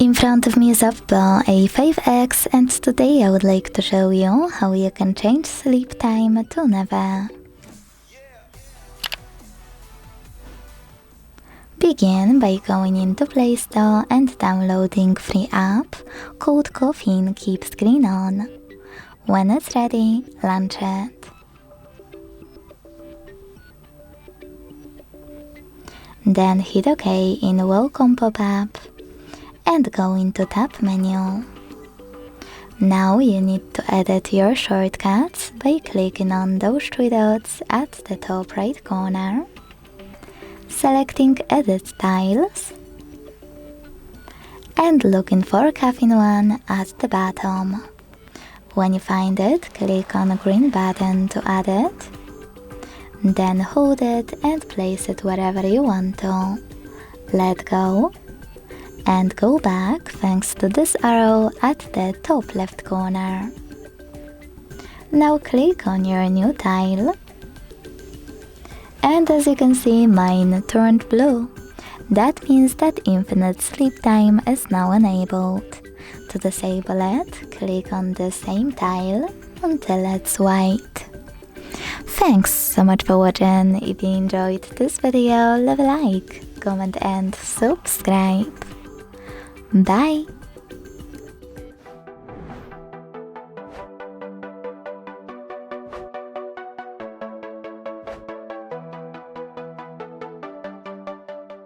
In front of me is OPPO A5x, and today I would like to show you how you can change sleep time to never. Begin by going into Play Store and downloading free app called Caffeine Keep Screen On. When it's ready, launch it. Then hit OK in Welcome pop-up and go into Tab menu. Now you need to edit your shortcuts by clicking on those three dots at the top right corner, selecting Edit Styles, and looking for Caffeine 1 at the bottom. When you find it, click on the green button to add it, then hold it and place it wherever you want to. Let go and go back thanks to this arrow at the top left corner. Now click on your new tile, and as you can see, mine turned blue. That means that infinite sleep time is now enabled. To disable it, click on the same tile until it's white. Thanks so much for watching. If you enjoyed this video, leave a like, comment and subscribe. Bye!